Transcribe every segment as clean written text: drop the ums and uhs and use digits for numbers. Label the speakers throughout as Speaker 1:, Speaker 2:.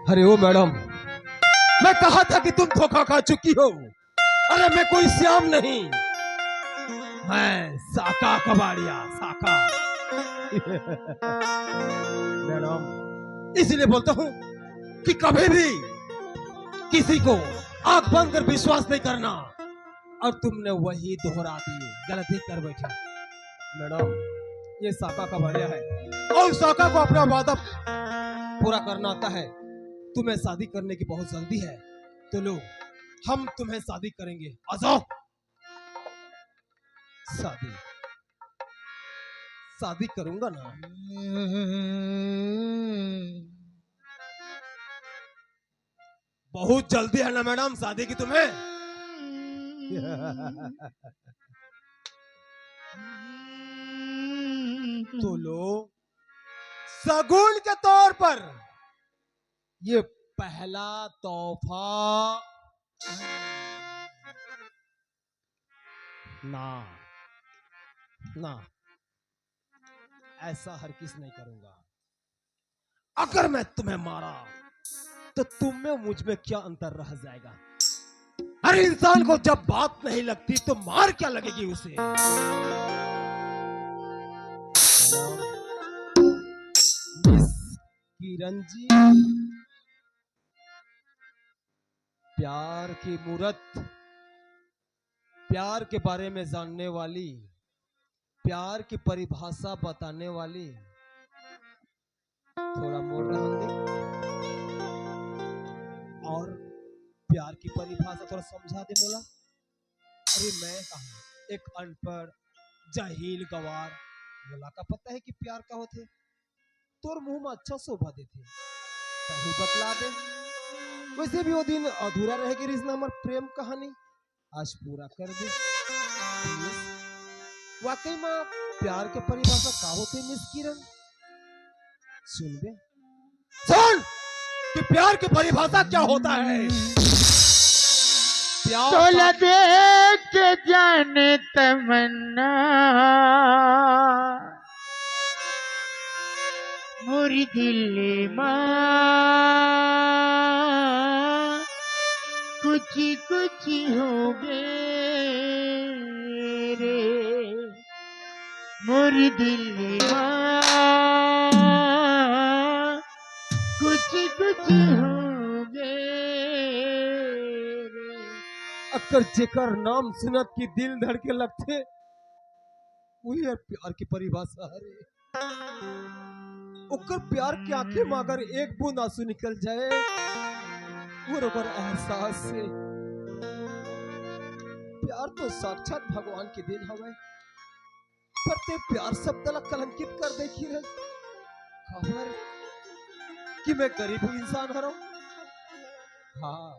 Speaker 1: अरे ओ मैडम, मैं कहा था कि तुम धोखा खा चुकी हो। अरे मैं कोई श्याम नहीं, मैं साका कबाड़िया साका। मैडम, इसलिए बोलता हूँ कि कभी भी किसी को आंख बंद कर विश्वास नहीं करना। और तुमने वही दोहरा दी, गलती कर बैठे। मैडम, ये साका कबाड़िया है और साका को अपना वादा पूरा करना आता है। तुम्हें शादी करने की बहुत जल्दी है, तो लो, हम तुम्हें शादी करेंगे। आ जाओ। शादी शादी करूंगा ना। बहुत जल्दी है ना मैडम शादी की तुम्हें? तो लो, शगुन के तौर पर ये पहला तोहफा। ना ना, ऐसा हर किस नहीं करूंगा। अगर मैं तुम्हें मारा तो तुम में मुझ में क्या अंतर रह जाएगा? हर इंसान को जब बात नहीं लगती तो मार क्या लगेगी उसे? मिस किरण जी, प्यार की मूरत, प्यार के बारे में जानने वाली, प्यार की परिभाषा बताने वाली, थोड़ा मोड़ दे और प्यार की परिभाषा थोड़ा समझा दे मोला। अरे मैं कहा एक अनपढ़ जाहिल गवार, मोला का पता है कि प्यार का होते, तोर मुंह में अच्छा शोभा देते, कहीं बतला दे। वैसे भी वो दिन अधूरा रहेगी रिश्ता, हमार प्रेम कहानी आज पूरा कर दे। वाकई में प्यार के परिभाषा का होते मिस किरण? सुन बे, सुन कि प्यार की परिभाषा क्या होता है।
Speaker 2: तोला देख के जाने तमन्ना मोरी दिल माँ कुछ कुछ हो गए रे मोरी दिल माँ कुछ कुछ हो गए रे।
Speaker 1: अक्कर जेकर नाम सुनत की दिल धड़के लगते, वही है प्यार की परिभाषा। हरे उकर प्यार की आंखें में अगर एक बूंद आंसू निकल जाए, बरोबर एहसास से प्यार तो साक्षात भगवान की देन हवे, पर ते प्यार शब्द ला कलंकित कर देखी है। खबर कि मैं गरीब इंसान हूँ। हाँ,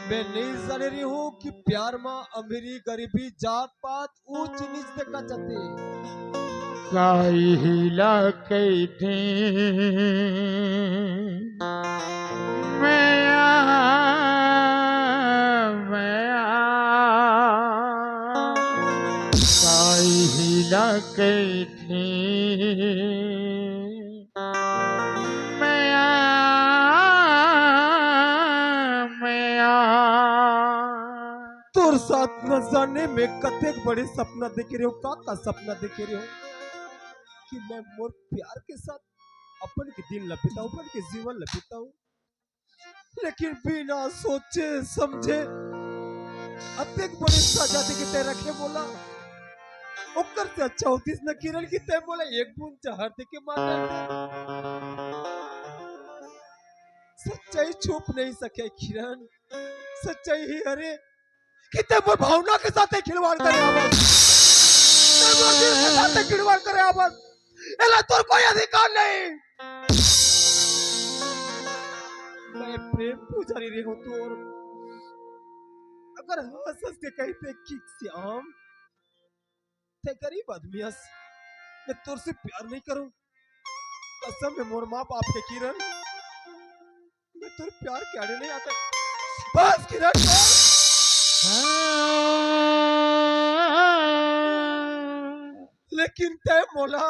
Speaker 1: मैं नहीं जान रही हूँ कि प्यार में अमीरी गरीबी जात पात ऊंच नीच देखा जाते।
Speaker 2: काई हिला कैथे काई हिला कैथे
Speaker 1: तोर साथ न जाने में कतेक बड़े सपना देखे रहे हो। का सपना देखे रहे हो कि मैं मोर प्यार के साथ अपन के दिन लपिता हूँ, अपन के जीवन लपिता हूँ, लेकिन बिना सोचे समझे अतेक बड़ी सजा दे के ते रखे बोला। ओकर से अच्छा होती न किरण की ते बोला एक बूंद जहर दे के मार डालते। सच्चाई छुप नहीं सके किरण, सच्चाई ही हरे कि ते मोर भावना के साथ खिलवाड़ करे आवाज, ते मोर दिल के साथ खिलवाड़ करे आवाज। एला तोर कोई अधिकार नहीं। मैं प्रेम पुजारी रही हूँ तो, और अगर हंस हंस के कहते कि श्याम थे गरीब आदमी हंस, मैं तोर से प्यार नहीं करूं, कसम है मोर माँ बाप के किरण, मैं तोर प्यार के आड़े नहीं आता। बस किरण लेकिन तय मोला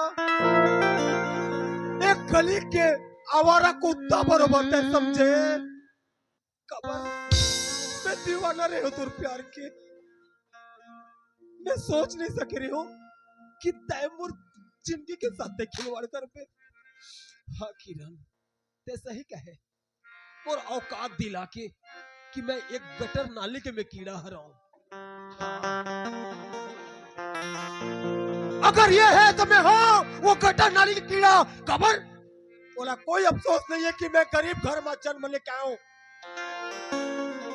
Speaker 1: एक गली के आवारा कुत्ता बरोबर ते समझे कबर मैं दीवाना रहे हो तुर प्यार के मैं सोच नहीं सक रही हूँ कि तैमूर जिंदगी के साथ ते खिलवाड़ कर पे हाँ किरण ते सही कहे और औकात दिला के कि मैं एक गटर नाली के में कीड़ा हराऊं अगर ये है तो मैं हूं वो गटर नाली की कीड़ा खबर बोला कोई अफसोस नहीं है कि मैं गरीब घर में जन्म लेके आया हूं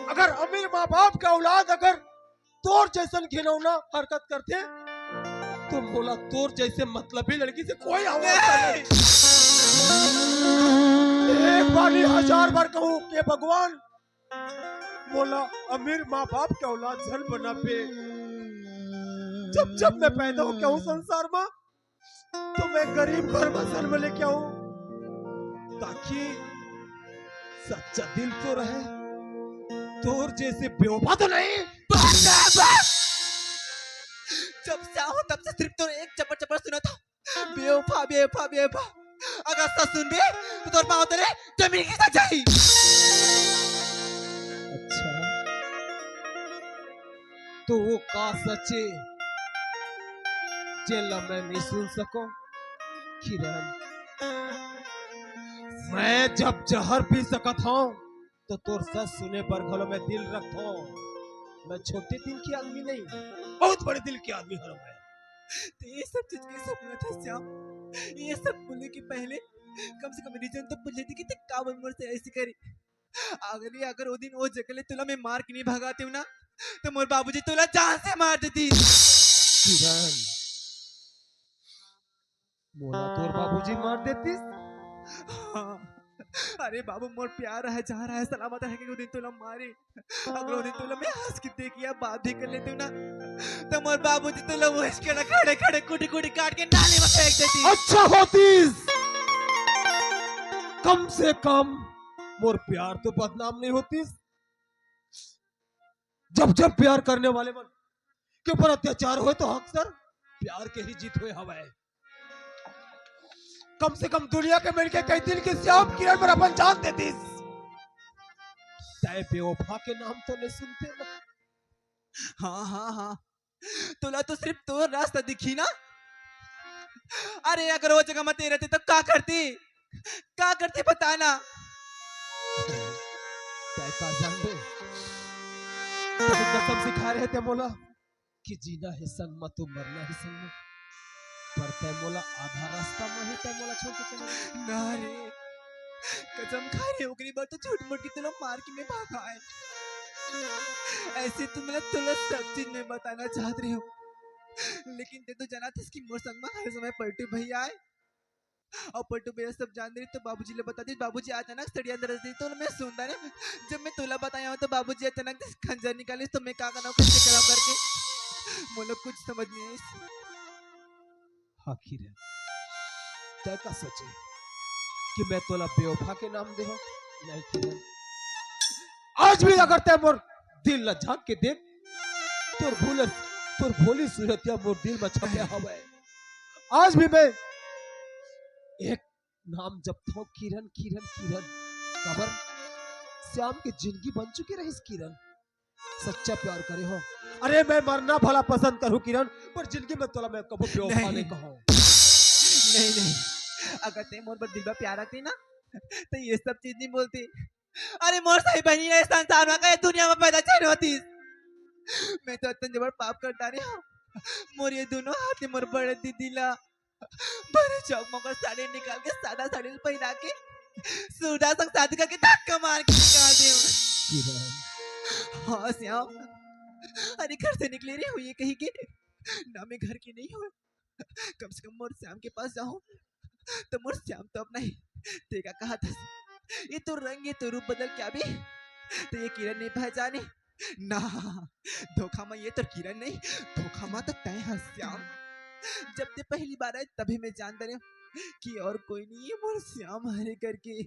Speaker 1: अगर अमीर माँ बाप का औलाद अगर तोर जैसन घिनौना हरकत करते तो बोला तोर जैसे मतलबी लड़की से कोई आवाज नहीं एक बार नहीं 1000 बार कहूं कि भगवान बोला अमीर माँ बाप के औलाद जल बना पे जब जब मैं पैदा हो क्या हूँ संसार में तो मैं गरीब घर में जन्म लेके आऊं ताकि सच्चा दिल तो रहे तोर जैसे बेवफा तो नहीं
Speaker 3: जब से आओ तब से सिर्फ तो एक चपर चपर सुना था बेवफा बेवफा बेवफा अगर सच सुन बे तो तोर पाँव तेरे जमीन की सच्चाई
Speaker 1: अच्छा तो वो का सचे जेला मैं नहीं सुन सकूं किरण मैं जब जहर पी सकत हूं तो तोर सच सुने पर घलो में दिल रखो मैं छोटे दिल की आदमी नहीं बहुत बड़े दिल की आदमी हूं मैं
Speaker 3: तो ये सब चीज के सपना था श्याम ये सब बोलने के पहले कम से कम रीजन तो पूछ लेती कि ते का उम्र से ऐसी करी अगर वो दिन वो जगह तुला मैं मार के नहीं भगाती हूँ ना तो मोर बाबूजी तुला जान से मार देती
Speaker 1: किरण बोला तोर बाबूजी मार देती
Speaker 3: हाँ। अरे बाबू मोर प्यार है जा रहा है सलामत है कि वो दिन तुला मारी अगर वो दिन तुला मैं हंस के देख या बात भी कर लेती हूँ ना तो मोर बाबूजी तुला वो इसके खड़े खड़े कुटी कुटी काट के नाली में फेंक देती
Speaker 1: अच्छा होतीस कम से कम मोर प्यार तो बदनाम नहीं होतीस जब जब प्यार करने वाले मन के ऊपर अत्याचार हुए तो अक्सर प्यार के ही जीत हुए हवा है कम से कम दुनिया के मिलके कई दिन की श्याम किरण पर अपन जान देती तय बेवफा के नाम तो नहीं सुनते ना
Speaker 3: हाँ हाँ हाँ तुला तो सिर्फ तो रास्ता दिखी ना अरे अगर वो जगह मत रहती तो क्या करती बताना
Speaker 1: तय का जान दे तेरी कसम सिखा रहे थे मोला कि जीना है संग मत तो मरना है संग में पर तय मोला आधा रास्ता में ही तय मोला छोड़ के चला
Speaker 3: ना रे कसम खा रही ओकरी बार तो झूठ मूठ की तुला मार के मैं भागा है ऐसे तो मैं तुला सब चीज में बताना चाहत रही हूँ लेकिन ते तो जाना था कि मोर संग में हर समय पलटू भैया आए और पलटू भैया सब जान रही तो बाबूजी ले बता दी बाबूजी अचानक सड़ी अंदर रख दी तो मैं सुनता ना जब मैं तुला बताया हूँ तो बाबूजी अचानक खंजर निकाली तो मैं क्या करना कैसे करा करके मतलब कुछ समझ नहीं आई
Speaker 1: आखिर है तय का सचे कि मैं तोला बेवफा के नाम दे नहीं किरण आज भी अगर तय मोर दिल ल झांक के देख तोर भोली सूरत या मोर दिल में छपे हवे आज भी मैं एक नाम जपता हूँ किरण किरण किरण खबर श्याम की जिंदगी बन चुकी रही किरण सच्चा प्यार करे हो अरे मैं मरना भला पसंद करूं किरण पर जिंदगी में तोला मैं कभी बेवफा नहीं कहूं
Speaker 3: नहीं अगर ते मोर पर दिल में प्यार रखती ना तो ये सब चीज नहीं बोलती अरे मोर सही बहनी है संसार में कहीं दुनिया में पैदा चल होती मैं तो इतना जबर पाप करता रही हूँ मोर ये दोनों हाथ मोर बड़े दीदी ला बड़े चौक मगर साड़ी निकाल के सादा साड़ी पहना के सूडा संग शादी करके धक्का मार के निकाल दी हाँ श्याम अरे घर से निकले रही हुई कहीं के ना मैं घर की नहीं हूँ कम से कम मोर श्याम के पास जाऊं तो मोर श्याम तो अपना ही देखा कहा था ये तो रंग ये तो रूप बदल क्या भी तो ये किरण नहीं पहचाने ना धोखा में ये तो किरण नहीं धोखा में तो तय है श्याम जब ते पहली बार आए तभी मैं जानता रहा कि और कोई नहीं है मोर श्याम हरे करके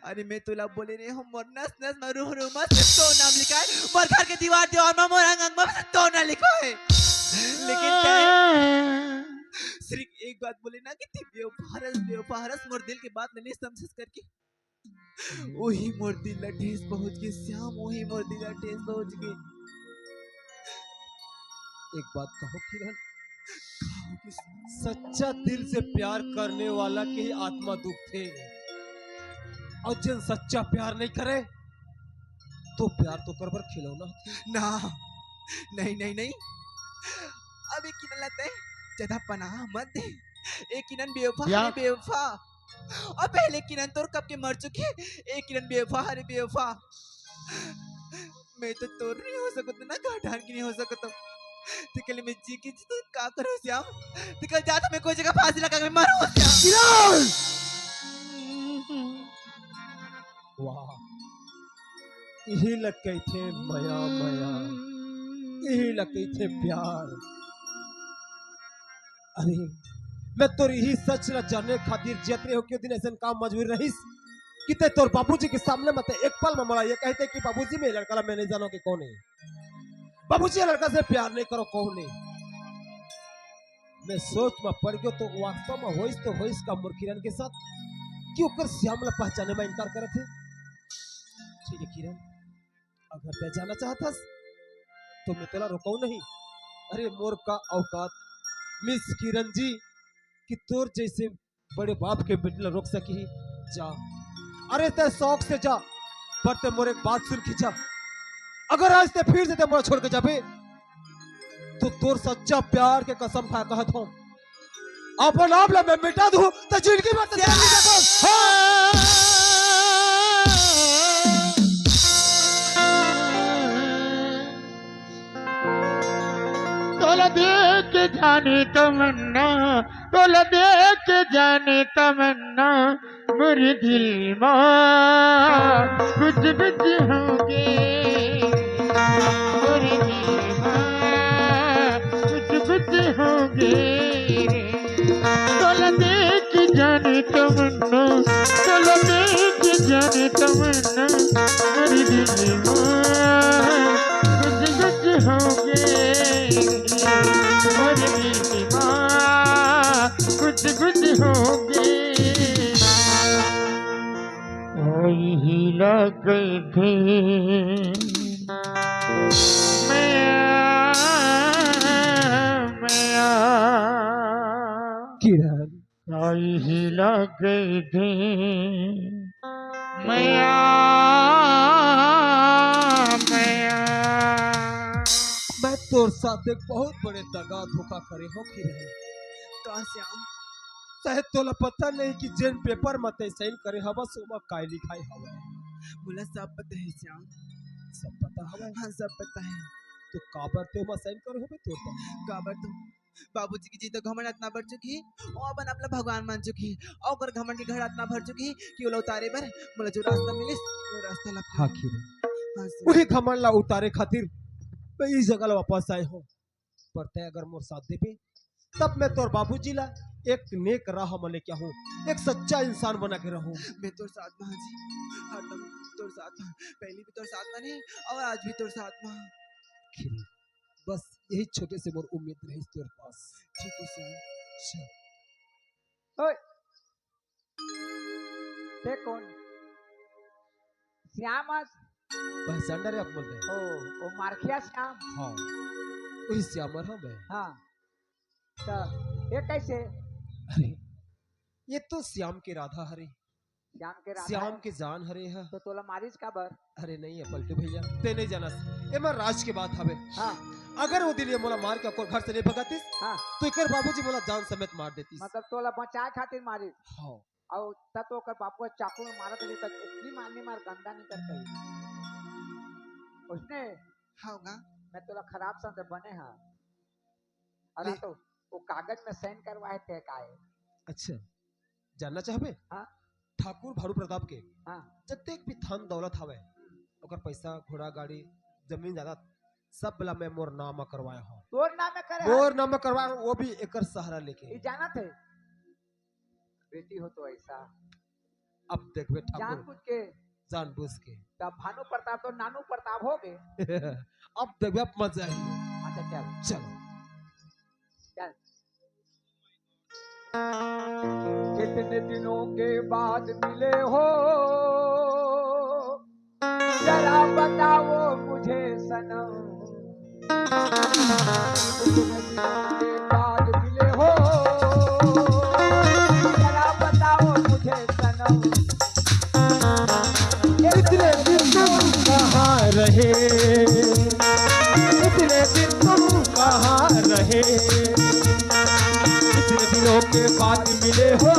Speaker 3: अरे मैं तुला बोले रहे हूँ मोर नस नस में रूह रूह में तो नाम लिखा है मोर घर के दीवार में मोर अंग अंग में तो ना लिखा है लेकिन सिर्फ एक बात बोले ना कि ती बेवफारस मोर दिल के बात नहीं समझ करके वही मोर दिल ला ठेस पहुंच गई श्याम, वही मोर दिल ला ठेस पहुंच गई।
Speaker 1: एक बात कहो किरण, सच्चा दिल से प्यार करने वाला के ही आत्मा दुख थे, और जिन सच्चा प्यार नहीं करे तो प्यार तो कर बर खिलौना थे।
Speaker 3: ना, नहीं नहीं नहीं, अब एक किनन लगता है ज्यादा पनाह मत दे। एक किनन बेवफा
Speaker 2: क्या?
Speaker 3: है बेवफा, और पहले किनन तोर कब के मर चुके, एक किनन बेवफा है बेवफा। मैं तो तोर नहीं हो सकता ना, घाटान की नहीं हो सकता। तो कल मैं जी की तो का करो श्याम, तो कल जा तो मैं कोई जगह फांसी लगा के मरो श्याम।
Speaker 1: वाह, यही लग गए थे माया माया, यही लग गई थे प्यार। अरे मैं तो यही सच न जानने खातिर जितने हो क्यों दिन ऐसा काम मजबूर रहीस कि ते तोर बाबूजी के सामने मत एक पल में मरा ये कहते कि बाबूजी में लड़का ला मैं नहीं जानो कि कौन है बाबूजी, ये लड़का से प्यार नहीं करो कौन है। मैं सोच में पड़ गयो तो वास्तव में होइस का मुरकिरन के साथ क्यों कर श्यामला पहचाने में इनकार करे थे। ठीक है किरण, अगर तय जाना चाहता तो मैं तेरा रुकाऊ नहीं। अरे मोर का औकात मिस किरण जी कि तोर जैसे बड़े बाप के बेटे रोक सकी जा। अरे ते शौक से जा, पर ते मोर एक बात सुन के जा। अगर आज ते फिर से ते मोर छोड़ के जाबे तो तोर सच्चा प्यार के कसम खा कहत हूं अपन आप ला मैं मिटा दूं तो जिंदगी भर ते नहीं जाबो।
Speaker 2: तोला देख के जाने तमन्ना, तोला देख के जाने तमन्ना, मेरे दिल में कुछ कुछ होंगे, मेरे दिल में कुछ होंगे। तोला देख के जाने तमन्ना, तोला देख के जाने तमन्ना, मेरे दिल में कुछ होंगे, कुछ होंगे। वही लग गए थे
Speaker 1: किरण
Speaker 2: वही लग गए थे मैया।
Speaker 1: मैं तोर साथ एक बहुत बड़े दगा धोखा करे हो किरण।
Speaker 3: का श्याम,
Speaker 1: शायद तोला पता नहीं कि जेन पेपर मत साइन करे हवा सोमा काय लिखाई हवा।
Speaker 3: मुला सब पता है श्याम,
Speaker 1: सब पता हवा।
Speaker 3: हाँ सब पता है।
Speaker 1: तो काबर ते मा साइन करे होबे तोर पर।
Speaker 3: काबर तो बाबूजी की जी तो घमंड इतना बढ़ चुकी है और अपन अपना भगवान मान चुकी है, और अगर घमंड की घड़ा इतना भर चुकी है कि वो उतारे पर मुझे जो रास्ता मिले वो रास्ता ला।
Speaker 1: हाँ किरण,
Speaker 3: हाँ श्याम।
Speaker 1: वही घमंड ला उतारे खातिर मैं इस जगह ला वापस आए हो। पर ते अगर मोर साथ देबे तब मैं तोर बाबूजी ला एक नेक राह में लेके आऊं, एक सच्चा इंसान बना के रहूं।
Speaker 3: मैं तोर साथ में हाँ जी, हरदम तोर साथ में, पहले भी तोर साथ में नहीं और आज भी तोर साथ में।
Speaker 1: किरण, बस यही छोटे से मोर उम्मीद रही तोर पास।
Speaker 3: ठीक है श्याम।
Speaker 1: चल।
Speaker 4: ओए, ते कौन? श्याम आज?
Speaker 1: पहचान रे आप बोल रहे
Speaker 4: ओ मारखिया श्याम।
Speaker 1: हाँ वही श्यामर हाँ मैं।
Speaker 4: हाँ, तो ये कैसे?
Speaker 1: अरे ये तो श्याम के राधा हरे,
Speaker 4: श्याम के राधा
Speaker 1: श्याम
Speaker 4: है?
Speaker 1: के जान हरे है।
Speaker 4: तो तोला मारिस का बर?
Speaker 1: अरे नहीं है पलटू भैया, ते नहीं जाना ये मैं राज के बात हवे।
Speaker 4: हाँ
Speaker 1: अगर वो दिन ये मोला मार के ओकर घर से नहीं भगातीस
Speaker 4: हाँ,
Speaker 1: तो एकर बाबूजी मोला जान समेत मार देतीस।
Speaker 4: मतलब तोला बचाए खातिर मारिस।
Speaker 1: हाँ
Speaker 4: और तब तो ओकर बापू चाकू में मारत रही, तक इतनी मारने मार गंदा नहीं कर पाई उसने।
Speaker 3: हाँ होगा।
Speaker 4: मैं तोला खराब समझ बने हाँ। अरे
Speaker 1: नहीं।
Speaker 4: तो वो कागज में साइन करवाए थे का है?
Speaker 1: अच्छा जानना चाहबे?
Speaker 4: हाँ
Speaker 1: ठाकुर भारू प्रताप के
Speaker 4: हाँ,
Speaker 1: जतेक भी धन दौलत हवे ओकर पैसा घोड़ा गाड़ी जमीन जायदाद सब बला मैं मोर नाम करवाया हूँ।
Speaker 4: तोर नाम में करे
Speaker 1: मोर नाम करवाया हूँ, वो भी एकर सहारा लेके।
Speaker 4: ये जाना थे बेटी हो तो ऐसा
Speaker 1: अब देखबे
Speaker 4: जान
Speaker 1: ठाकुर
Speaker 4: कुछ के।
Speaker 1: जानबूझ के।
Speaker 4: तब भानु प्रताप तो नानू प्रताप हो गए।
Speaker 1: अब देखबे अब मजा आई।
Speaker 4: अच्छा चल
Speaker 1: चलो
Speaker 4: चल। कितने दिनों के बाद मिले हो, जरा बताओ मुझे सनम। कितने दिनों के बाद मिले हो, जरा बताओ मुझे सनम।
Speaker 1: इतने दिन तुम कहाँ रहे, इतने दिन तुम कहाँ रहे, इतने दिनों के बाद मिले हो,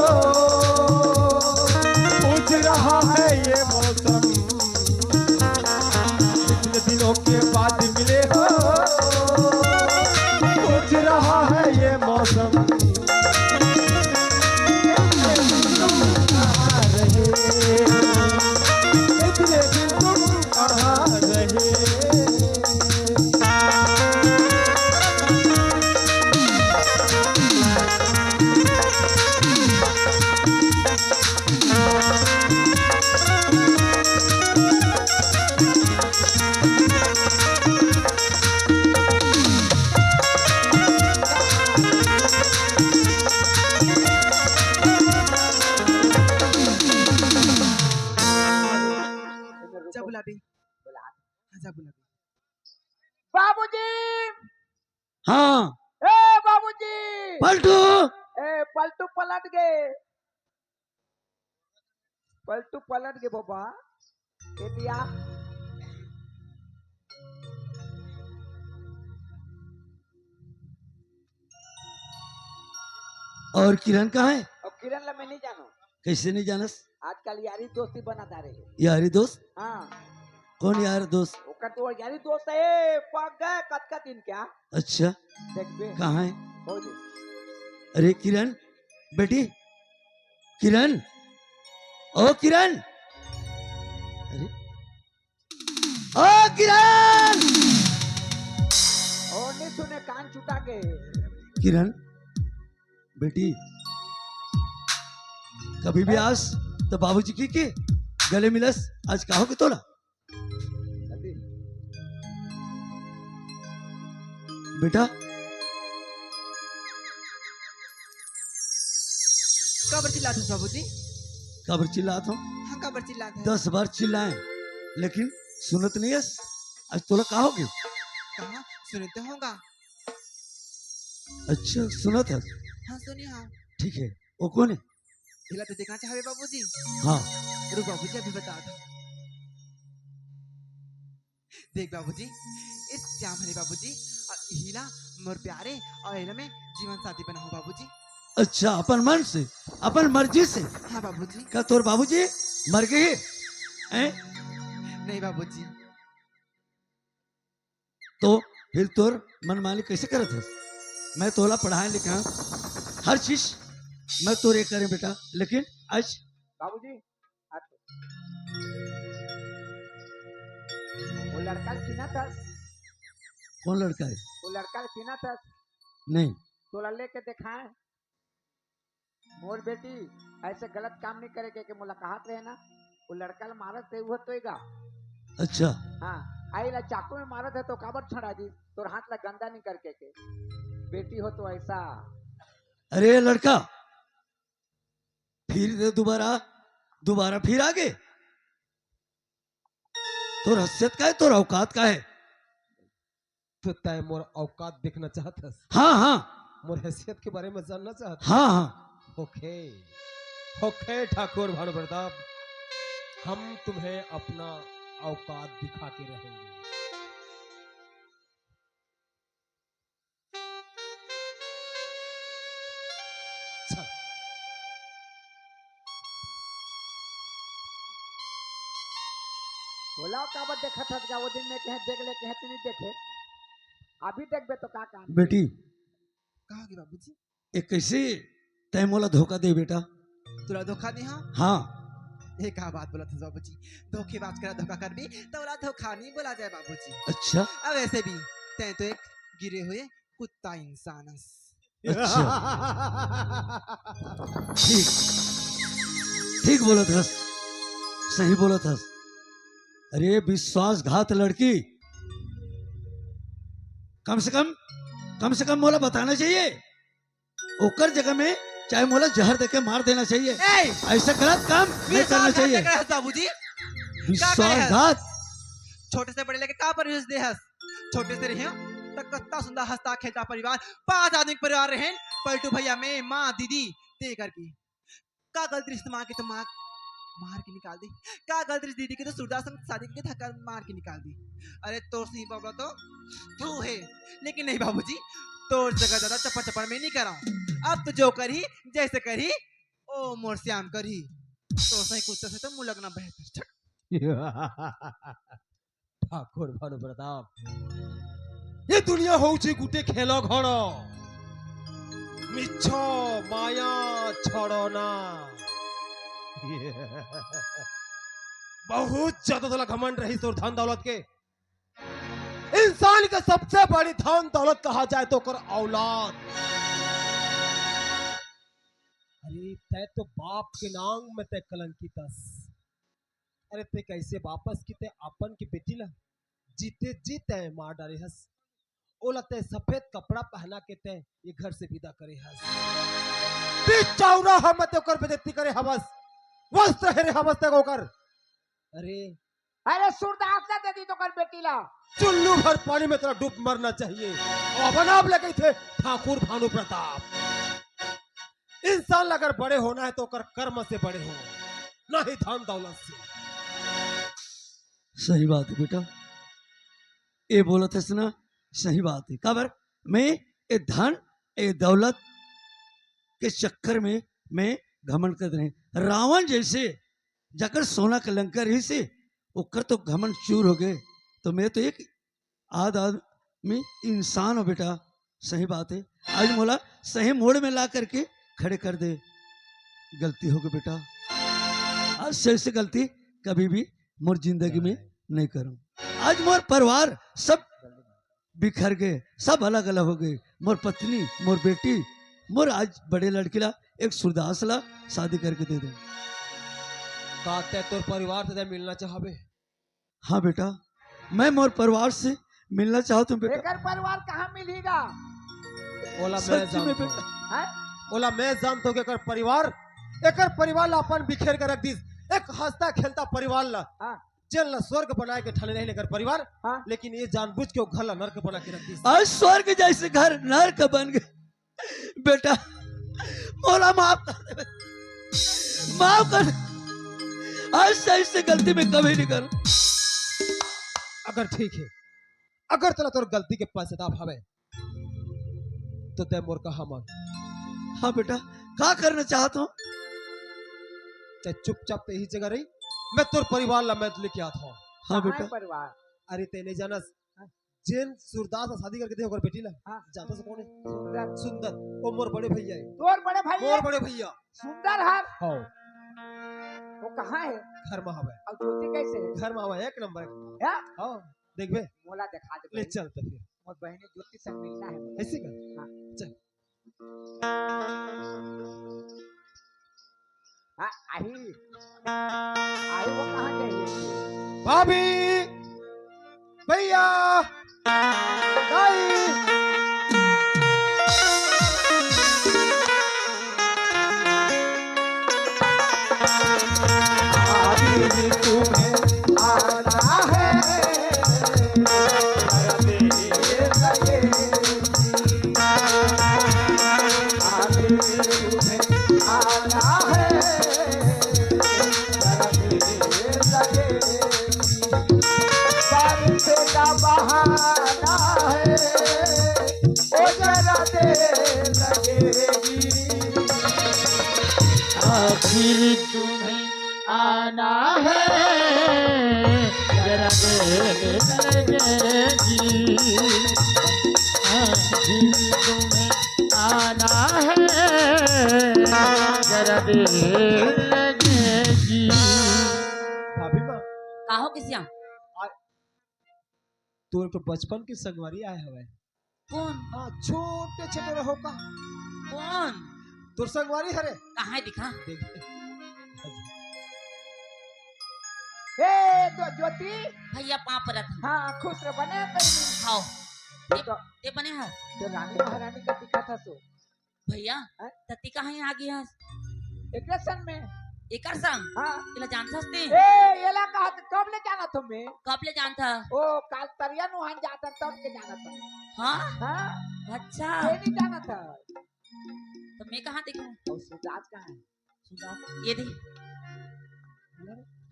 Speaker 1: पूछ रहा है ये मौसम। इतने दिनों के बाद मिले हो, पूछ रहा है ये मौसम। इतने दिन तुम कहाँ रहे, इतने दिन तुम कहाँ रहे।
Speaker 3: जा बुला बे,
Speaker 4: बुला।
Speaker 3: हाँ, जा बुला बे।
Speaker 4: बाबूजी,
Speaker 1: हाँ
Speaker 4: ए बाबूजी,
Speaker 1: पलटू,
Speaker 4: ए पलटू पलट गए, पलटू पलट गए बाबा। बेटिया
Speaker 1: और किरण कहाँ है?
Speaker 4: और किरण ला मैं नहीं जानो,
Speaker 1: कैसे नहीं जानस?
Speaker 4: आजकल यारी दोस्ती बना जा रही है।
Speaker 1: यारी दोस्त?
Speaker 4: हाँ,
Speaker 1: कौन यार दोस्त?
Speaker 4: ओकर तो यारी दोस्त है, पक गए कत दिन क्या
Speaker 1: अच्छा,
Speaker 4: देख बे
Speaker 1: कहाँ है?
Speaker 4: हो जे।
Speaker 1: अरे किरण, बेटी किरण, ओ किरण, अरे ओ किरण,
Speaker 4: और नहीं सुने कान छुटा के।
Speaker 1: किरण बेटी, कभी भी आस तो बाबूजी की के गले मिलस, आज कहो कि तोला
Speaker 4: अति
Speaker 1: बेटा।
Speaker 3: काबर चिल्लाते हो बाबूजी?
Speaker 1: कबर चिल्लात हूँ,
Speaker 3: हाँ, काबर चिल्लाते हैं?
Speaker 1: 10 बार चिल्लाए लेकिन सुनत नहीं है। आज तोला कहोगे?
Speaker 3: कहाँ सुनते होगा?
Speaker 1: अच्छा सुनत है,
Speaker 3: हाँ सुनिए, हाँ।
Speaker 1: ठीक है। वो कौन है?
Speaker 3: हिला तो देखना चाहे बाबूजी?
Speaker 1: हाँ
Speaker 3: रुक बाबूजी, अभी बता दो। देख बाबूजी, इस श्याम हरे बाबूजी और हीला मोर प्यारे और हिला में जीवन साथी बना हो बाबूजी।
Speaker 1: अच्छा, अपन मन से, अपन मर्जी से?
Speaker 3: हाँ बाबूजी।
Speaker 1: क्या तोर बाबूजी मर गए हैं?
Speaker 3: नहीं बाबूजी।
Speaker 1: तो फिर तोर मनमानी कैसे करत है? मैं तोला पढ़ाए लिखा हर चीज मैं तोरे करे बेटा, लेकिन आज
Speaker 4: बाबूजी वो लड़का सीना था,
Speaker 1: कौन लड़का है?
Speaker 4: वो लड़का सीना था,
Speaker 1: नहीं,
Speaker 4: तोला लेके दिखाए। मोर बेटी ऐसे गलत काम नहीं करेगे कि मुलाकात रहे ना, वो लड़का ला मारत है वो तोएगा।
Speaker 1: अच्छा
Speaker 4: हाँ, आई ला चाकू में मारत है तो काबर छड़ा दी, तोर हाथ ला गंदा नहीं करके के। बेटी हो तो ऐसा।
Speaker 1: अरे लड़का, फिर दे दोबारा फिर आगे। तोर हसीयत का है, तोर औकात का है?
Speaker 5: तो तय मोर औकात देखना चाहता,
Speaker 1: हाँ हाँ
Speaker 5: मोर हैसियत के बारे में जानना चाहता।
Speaker 1: हाँ हाँ।
Speaker 5: ओके ओके ठाकुर भानु प्रताप, हम तुम्हें अपना औकात दिखा के रहेंगे। चल
Speaker 4: बोलाओ काबर देखा था क्या वो दिन में कहे देख ले कहे तू नहीं देखे, अभी देख बे तो का काम।
Speaker 1: बेटी
Speaker 3: कहा कि बाबूजी
Speaker 1: एक कैसे तय मोला धोखा दे बेटा?
Speaker 3: तुला धोखा नहीं? हाँ,
Speaker 1: हाँ
Speaker 3: ये कहा बात बोला था बाबूजी? धोखेबाज करा धोखा कर भी तो बोला धोखा नहीं बोला जाए बाबूजी।
Speaker 1: अच्छा
Speaker 3: अब ऐसे भी तय तो एक गिरे हुए कुत्ता इंसान हस।
Speaker 1: अच्छा ठीक ठीक बोला था, सही बोला था। अरे विश्वासघात लड़की, कम से कम मोला बताना चाहिए। ओकर जगह में
Speaker 6: चाहे मोला जहर देके मार देना चाहिए।
Speaker 3: ए,
Speaker 6: ऐसा गलत काम नहीं करना
Speaker 3: विश्वासघात
Speaker 6: चाहिए।
Speaker 3: क्या करे हस बाबूजी?
Speaker 6: विश्वासघात
Speaker 3: छोटे से बड़े लेके का परिवेश दे हस? छोटे से रहे तक कितना सुंदर हंसता खेलता परिवार, 5 आदमी के परिवार रहे, पलटू भैया में माँ दीदी ते करके का गलत रिश्ते माँ के तो माँ मार के निकाल दी, का गलत रिश्ते दीदी के तो सूरदास संग शादी के धक्का मार के निकाल दी। अरे तोर सिंह बाबा तो तू है, लेकिन नहीं बाबूजी, तोर जगह ज्यादा चप्पा चप्पड़ में नहीं करा। अब तो जो करी जैसे करी ओ मोर श्याम करी, तो सही कुत्ते से तो मुंह लगना बेहतर।
Speaker 5: ठाकुर भानु प्रताप, ये दुनिया होउची गुटे खेल घर, मिछ माया छड़ना। बहुत ज्यादा तोला घमंड रही और धन दौलत के। इंसान के सबसे बड़ी धन दौलत कहा जाए तो कर औलाद। अरे तय तो बाप के नाम में तय कलंकित हस। अरे ते कैसे वापस किते अपन की बेटी ला जीते जीते मार डाले हस। ओला ते सफेद कपड़ा पहना के ते ये घर से विदा करे हस। बीच चौराहा में ते ओकर बेइज्जती करे हवस, वस्त्र हेरे हवस ते ओकर। अरे
Speaker 4: अरे सूरदास ने दे दी तो कर बेटी ला।
Speaker 5: चुल्लू भर पानी में तेरा डूब मरना चाहिए। और बनाब लगे थे ठाकुर भानु प्रताप। इंसान अगर बड़े होना है तो कर कर्म से बड़े हो, ना ही धन दौलत से।
Speaker 6: सही बात है बेटा, ये बोला था सुना, सही बात है। काबर मैं ये धन ये दौलत के चक्कर में मैं घमंड कर रहे। रावण जैसे जाकर सोना का लंका रही से ओकर तो घमंड चूर हो गए, तो मैं तो एक आदमी इंसान हो बेटा। सही बात है, आज मोला सही मोड़ में ला करके खड़े कर दे। गलती हो गई बेटा, आज से ऐसे गलती कभी भी मोर जिंदगी में नहीं करूं। आज मोर परिवार सब बिखर गए, सब अलग अलग हो गए। मोर पत्नी मोर बेटी मोर आज बड़े लड़की ला एक सूरदास ला शादी करके दे दे।
Speaker 5: कहते तोर परिवार से मिलना चाहबे।
Speaker 6: हाँ बेटा, मैं मोर परिवार से मिलना चाहता हूँ बेटा।
Speaker 4: एकर परिवार कहाँ मिलेगा?
Speaker 5: ओला मैं
Speaker 6: सच्ची में
Speaker 5: जानता
Speaker 6: बेटा।
Speaker 5: हूँ,
Speaker 4: हैं?
Speaker 5: ओला मैं जानता हूँ कि एकर परिवार ला अपन बिखेर के रख दिस। एक हंसता खेलता परिवार ला
Speaker 4: हाँ।
Speaker 5: जेल ला स्वर्ग बनाए के ठाने नहीं लेकर परिवार,
Speaker 4: हाँ।
Speaker 5: लेकिन ये जानबूझ के वो घर ला नर्क बना के रख दिस।
Speaker 6: आज स्वर्ग जैसे घर नरक बन गए बेटा। मोला माफ कर दे, माफ कर। आज से ऐसे गलती में कभी नहीं करूं।
Speaker 5: अगर ठीक है, अगर तला तोर गलती के पश्चाताप हवे तो तय मोर कहा मान।
Speaker 6: हाँ बेटा, क्या करना चाहता हूँ?
Speaker 5: चाहे चुपचाप ते ही जगह रही, मैं तोर परिवार ला मैं लेके आता हूँ।
Speaker 6: हाँ
Speaker 4: कहाँ
Speaker 6: बेटा।
Speaker 4: है परिवार?
Speaker 5: अरे ते नहीं जानस, जेन सूरदास से शादी करके दे ओकर बेटी ला
Speaker 4: हाँ।
Speaker 5: जानता से कौन है?
Speaker 4: सुंदर।
Speaker 5: सुंदर। वो मोर बड़े भैया है।
Speaker 4: तोर बड़े भाई
Speaker 5: मोर बड़े भैया।
Speaker 4: सुंदर हर
Speaker 5: हाँ,
Speaker 4: वो कहाँ है?
Speaker 5: घर में हवे।
Speaker 4: और ज्योति कैसे है?
Speaker 5: घर में हवे, एक नंबर।
Speaker 4: क्या?
Speaker 5: हाँ, देखबे।
Speaker 4: मोला दिखा दे
Speaker 5: ले
Speaker 4: भाई।
Speaker 5: चल तो फिर
Speaker 4: मोर बहने ज्योति संग मिलना है मुझे।
Speaker 5: ऐसे कर।
Speaker 4: हाँ।
Speaker 5: चल।
Speaker 4: हाँ, आई आई वो कहाँ गई है?
Speaker 5: भाभी, भैया, दाई।
Speaker 6: अभी तुम्हें आना है, अभी तुम्हें आना है, बारिश का बहाना है, ओ जरा देर लगेगी।
Speaker 2: आखिर तुम्हें आना है, जरा देर लगेगी। आखिर तुम्हें आना है, जरा देर लगेगी।
Speaker 5: भाभी माँ,
Speaker 7: काहो किसिया
Speaker 5: तू तो बचपन की संगवारी आए हवे।
Speaker 7: कौन
Speaker 5: हाँ, छोटे छोटे रहो का
Speaker 7: कौन
Speaker 5: तोर संगवारी हरे।
Speaker 7: कहाँ है दिखा?
Speaker 5: देख
Speaker 4: हे तो ज्योति।
Speaker 7: भैया पाप रथ
Speaker 4: हाँ, खुश रह बने कहीं।
Speaker 7: खाओ
Speaker 4: तो
Speaker 7: ते बने है
Speaker 4: तो रानी महारानी का दिखा था सो।
Speaker 7: भैया
Speaker 4: हैं?
Speaker 7: तत्ती कहाँ है आगे यहाँ
Speaker 4: एक सन में
Speaker 7: एकर संग
Speaker 4: हाँ
Speaker 7: इला जानता हस्ते
Speaker 4: ए येला कहा कब ले जाना तुम्हें
Speaker 7: कब ले जानता
Speaker 4: ओ काल तरिया नुहान जाता तब के जाना था
Speaker 7: हाँ
Speaker 4: हाँ
Speaker 7: अच्छा
Speaker 4: ये नहीं जाना था
Speaker 7: तो मैं कहाँ देखूं
Speaker 4: और सुजात कहाँ है
Speaker 7: सुधा ये दे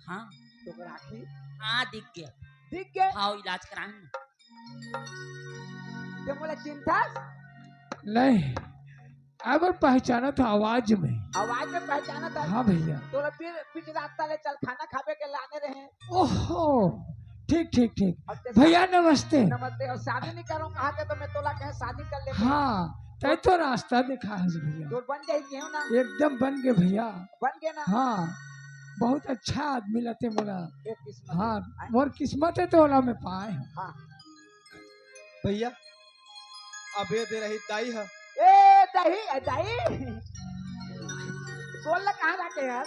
Speaker 7: हाँ
Speaker 4: तो राखी
Speaker 7: हाँ दिख गया
Speaker 4: दिख गए
Speaker 7: हाँ इलाज कराएं
Speaker 4: जब बोला चिंता
Speaker 2: नहीं अगर पहचाना था आवाज में।
Speaker 4: आवाज में पहचाना था
Speaker 2: हाँ भैया।
Speaker 4: तो फिर बीच रास्ता ले चल खाना खावे के लाने रहे
Speaker 2: ओहो ठीक ठीक ठीक
Speaker 4: अब ते
Speaker 2: भैया नमस्ते।
Speaker 4: नमस्ते और शादी नहीं करूँ कहा के तो मैं तोला कहे शादी कर ले
Speaker 2: हाँ तय तो रास्ता दिखा है भैया,
Speaker 4: तो बन जाएगी हो ना
Speaker 2: एकदम बन गए भैया।
Speaker 4: बन गए ना
Speaker 2: हाँ बहुत अच्छा आदमी लते बोला।
Speaker 4: एक किस्मत
Speaker 2: हाँ
Speaker 4: है।
Speaker 2: मोर किस्मत है तो ओला में पाए हैं।
Speaker 4: हाँ
Speaker 5: भैया अब ये दे रही दाई है
Speaker 4: ए दही बोल ना कहाँ रखे यार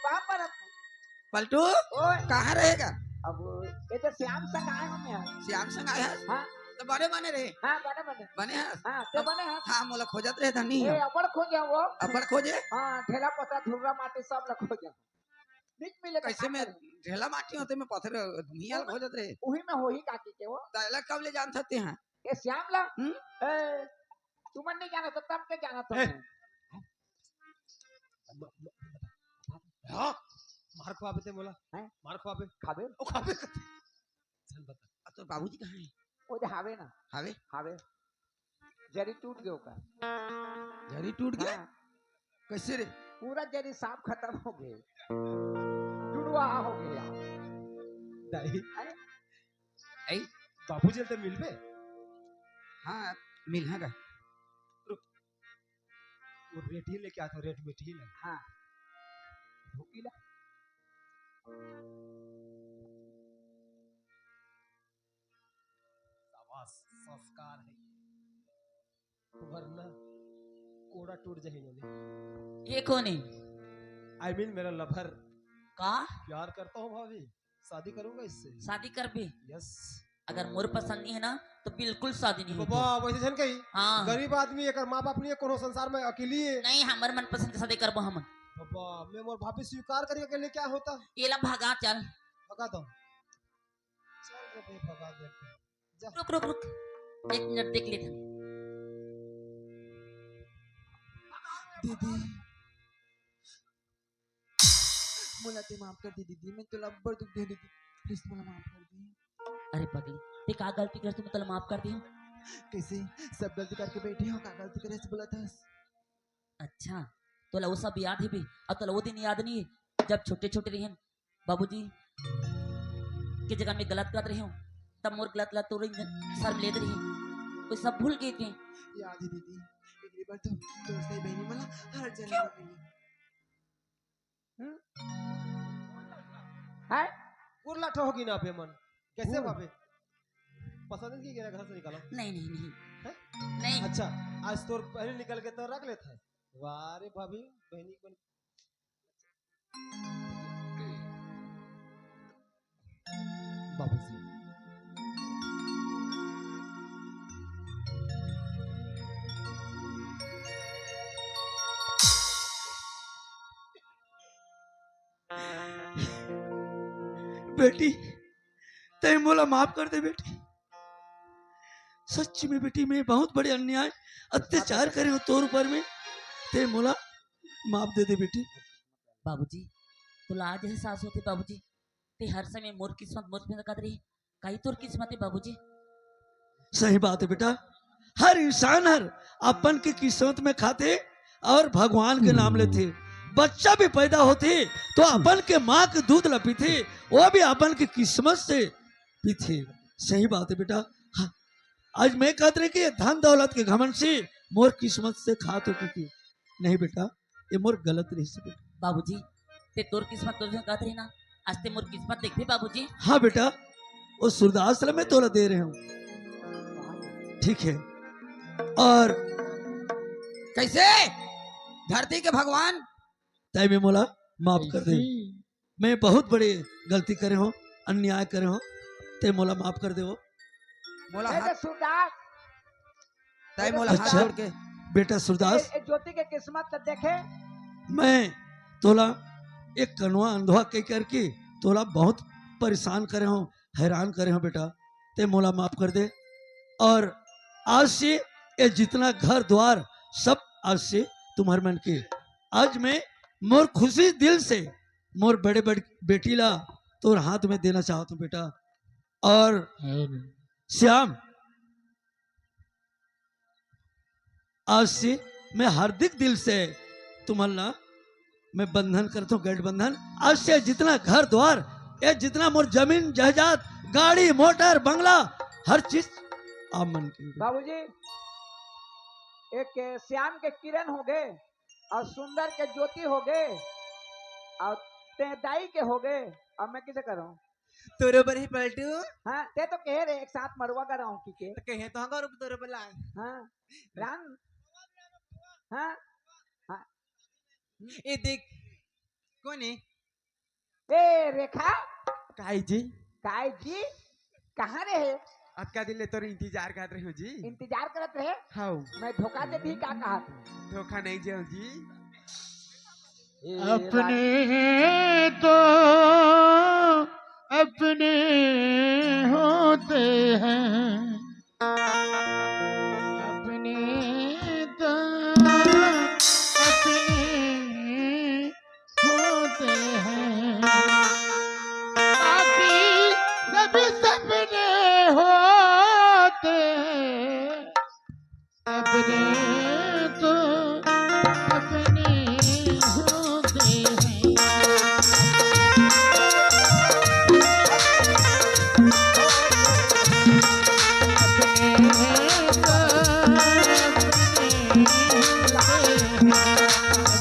Speaker 4: वहाँ पर
Speaker 3: पलटू
Speaker 4: ओए
Speaker 3: कहाँ रहेगा?
Speaker 4: अब ये तो श्याम संग आए हम यार
Speaker 3: श्याम संग आया है?
Speaker 4: हाँ
Speaker 3: तो बड़े बने रहे
Speaker 4: हाँ बने बने
Speaker 3: बने हैं
Speaker 4: हाँ ते बने हैं
Speaker 3: हाँ मोला खोजत रहे धनी
Speaker 4: ए अपन खोजे वो
Speaker 3: अपन खोजे
Speaker 4: हाँ ठेला पता धुर्रा माटी सब ल खोजे निक मिले तो
Speaker 3: कैसे
Speaker 4: का
Speaker 3: में
Speaker 4: करें?
Speaker 3: ढेला माटी होते में पत्थर धुनिया खोजत रहे
Speaker 4: उही में होही काकी के वो
Speaker 3: ताला कब ले जान सकते हैं?
Speaker 4: ये श्याम ला
Speaker 3: हम्म?
Speaker 4: ए तुमन नहीं जाना तो तब के जाना तो
Speaker 5: ए। हाँ मार खवाबे ते बोला
Speaker 4: हैं?
Speaker 5: मार खवाबे
Speaker 4: खाबे
Speaker 5: ओ खाबे चल बता
Speaker 3: तो बाबूजी कहाँ है?
Speaker 4: ओ जे हावे ना
Speaker 3: हावे
Speaker 4: हावे जरी टूट गयो का
Speaker 3: जरी टूट गया
Speaker 4: हाँ,
Speaker 3: कैसे रे?
Speaker 4: पूरा जरी सांप खत्म हो गए जुड़वा हो गया
Speaker 5: दाई
Speaker 3: ऐ
Speaker 5: बाबूजी ते मिलबे
Speaker 3: हाँ मिल है
Speaker 5: वो रेट ही लेके आता रेट में ही ले
Speaker 4: हाँ
Speaker 5: धोकीला शाबाश संस्कार है वरना कोड़ा टूट जाएगी नहीं
Speaker 7: ये कौन है
Speaker 5: आई मीन मेरा लवर
Speaker 7: का
Speaker 5: प्यार करता हूँ भाभी शादी करूंगा इससे
Speaker 7: शादी कर भी
Speaker 5: यस
Speaker 7: अगर मोर पसंद नहीं है ना तो बिल्कुल शादी नहीं
Speaker 5: बाबा
Speaker 7: होती
Speaker 5: वैसे जन कही
Speaker 7: हाँ
Speaker 5: गरीब आदमी एक माँ बाप नहीं है कोनो संसार में अकेली है
Speaker 7: नहीं हमारे मन पसंद के शादी करबो हम
Speaker 5: बाबा मैं मोर भाभी स्वीकार करके के लिए क्या होता
Speaker 7: ये ला भागा चल
Speaker 5: भगा दो चल रे भाई भगा देते जा
Speaker 7: रुक रुक रुक एक मिनट देख लेते हैं।
Speaker 3: दीदी मोला ते माफ कर दी दीदी मैं तुला बड़ दुख दे दीदी प्लीज मोला माफ कर दी
Speaker 7: अरे पगली ते का गलती कर तू मतलब माफ कर दी
Speaker 3: कैसे सब गलती करके बैठे हो का गलती करे से बोला था
Speaker 7: अच्छा तो वो सब याद है भी और तो वो दिन याद नहीं है जब छोटे छोटे रहे बाबूजी की जगह में गलत रहे हो तब मोर गलत तो सर में लेते रही वो सब भूल गए थे
Speaker 3: याद है दीदी एक बार तो दोस्त नहीं बहनी मला हर जगह मिली
Speaker 4: है
Speaker 5: कुरला ठोगी ना पे मन कैसे भाभी पसंद की घर से निकालो
Speaker 7: नहीं नहीं नहीं
Speaker 5: हैं?
Speaker 7: नहीं
Speaker 5: अच्छा आज तो पहले निकल के तो रख लेता है वाह रे भाभी बहनी बन बाबूजी
Speaker 6: बेटी तय मोला माफ कर दे बेटी। सच में बेटी मैं बहुत बड़े अन्याय अत्याचार करे हो तोर ऊपर में ते मोला माफ दे दे बेटी।
Speaker 7: बाबूजी तो आज एहसास होते बाबूजी ते हर समय मोर किस्मत मोर में कद रही कहीं तोर किस्मत है बाबूजी
Speaker 6: सही बात है बेटा, हर इंसान हर अपन की किस्मत में खाते और भगवान के नाम लेते। बच्चा भी पैदा होते तो अपन के माँ के दूध ला पीते, वो भी अपन की किस्मत से पीते। सही बात है बेटा। हाँ, आज मैं कहते रहे कि ये धन दौलत के घमंड से मोर किस्मत से खा तो की नहीं बेटा, ये मोर गलत रही से बेटा।
Speaker 7: बाबूजी ते तोर किस्मत तो कहते रही ना आज ते मोर किस्मत देखते बाबूजी।
Speaker 6: हाँ बेटा, वो सूरदाश्रम में तोला दे रहे हूँ, ठीक है। और
Speaker 3: कैसे धरती के भगवान
Speaker 6: तय में मोला माफ कर दे। मैं बहुत बड़ी गलती करे हो, अन्याय करे हो, ते मोला माफ कर दे। वो
Speaker 3: मोला
Speaker 4: ए
Speaker 3: हाथ
Speaker 4: सुरदास
Speaker 3: ताई मोला हाथ
Speaker 6: अच्छा।
Speaker 3: जोड़ के
Speaker 6: बेटा सूरदास
Speaker 4: ज्योति के किस्मत तो देखे।
Speaker 6: मैं तोला एक कनवा अंधवा कह करके तोला बहुत परेशान करे हूँ, हैरान करे हूँ बेटा। ते मोला माफ कर दे। और आज से ये जितना घर द्वार सब आज से तुम्हारे मन के। आज मैं मोर खुशी दिल से मोर बड़े बड़े बेटी ला तोर हाथ में देना चाहता हूँ बेटा। और श्याम आज से मैं हार्दिक दिल से तुम्हारा मैं बंधन करता हूँ, गठबंधन। आज से जितना घर द्वार ये जितना मोर जमीन जायदाद गाड़ी मोटर बंगला हर चीज आप मन की।
Speaker 4: बाबूजी एक श्याम के किरण हो गए और सुंदर के ज्योति हो गए और तेदाई के हो गए। अब मैं किसे कर रहा हूँ?
Speaker 3: तोरे पर ही पलटू
Speaker 4: हाँ ते तो कह रहे एक साथ मरवा कर रहा हूँ की
Speaker 3: तो कहे तो हंगा रूप तोरे पर ला
Speaker 4: हाँ रंग हाँ हाँ
Speaker 3: ए देख कौन है
Speaker 4: ए रेखा
Speaker 3: काई जी
Speaker 4: काय जी कहाँ रहे?
Speaker 3: आज का दिन ले तोर इंतजार कर रही हूँ जी।
Speaker 4: इंतजार करत रहे।
Speaker 3: हाँ
Speaker 4: मैं धोखा दे दी का कहा?
Speaker 3: धोखा नहीं जाऊँ जी।
Speaker 2: अपने तो अपने होते हैं, अपने तो अपने होते हैं, बाकी सब सपने होते हैं, अपने तो अपने होते हैं। अपने तो अपने होते हैं,